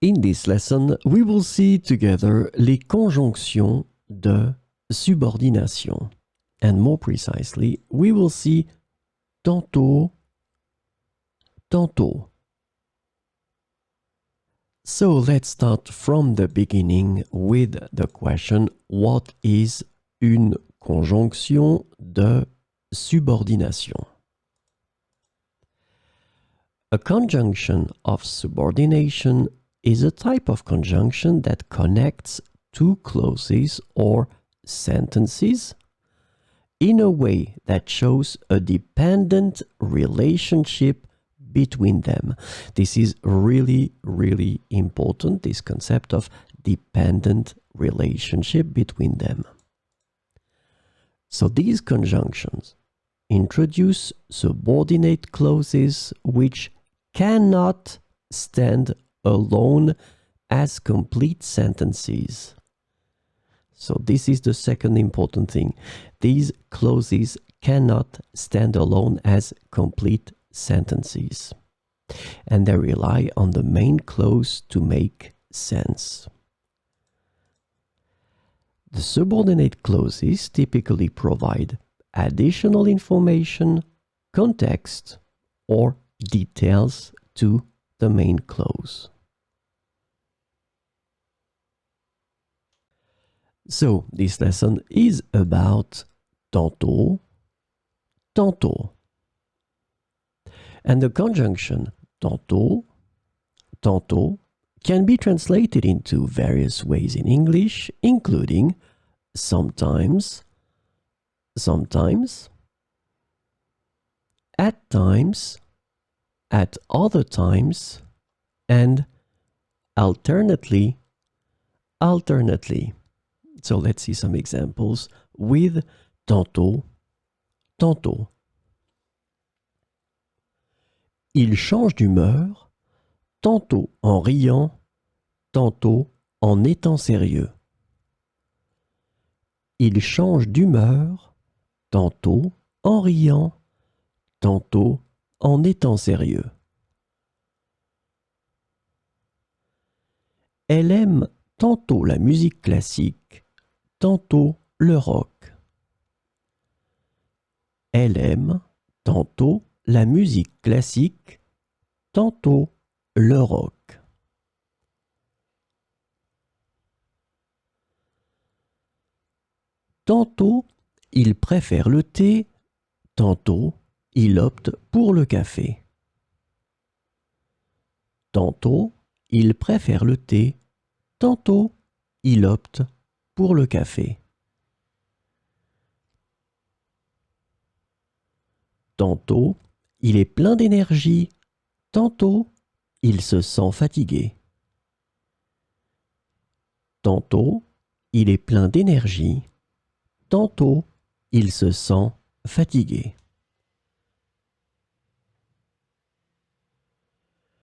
In this lesson, we will see together les conjonctions de subordination. And more precisely, we will see tantôt, tantôt. So let's start from the beginning with the question, what is une conjonction de subordination? A conjunction of subordination is a type of conjunction that connects two clauses or sentences in a way that shows a dependent relationship between them. This is really, really important, this concept of dependent relationship between them. So these conjunctions introduce subordinate clauses which cannot stand alone as complete sentences. So this is the second important thing. These clauses cannot stand alone as complete sentences, and they rely on the main clause to make sense. The subordinate clauses typically provide additional information, context, or details to the main clause. So this lesson is about tantôt, tantôt. And the conjunction tantôt, tantôt can be translated into various ways in English, including sometimes, sometimes, at times, at other times, and alternately, alternately. So let's see some examples with tantôt, tantôt. Il change d'humeur, tantôt en riant, tantôt en étant sérieux. Il change d'humeur, tantôt en riant, tantôt en étant sérieux. Elle aime tantôt la musique classique, tantôt le rock. Elle aime tantôt la musique classique, tantôt le rock. Tantôt, il préfère le thé, tantôt, il opte pour le café. Tantôt, il préfère le thé, tantôt, il opte pour le café. Tantôt, il est plein d'énergie, tantôt, il se sent fatigué. Tantôt, il est plein d'énergie, tantôt, il se sent fatigué.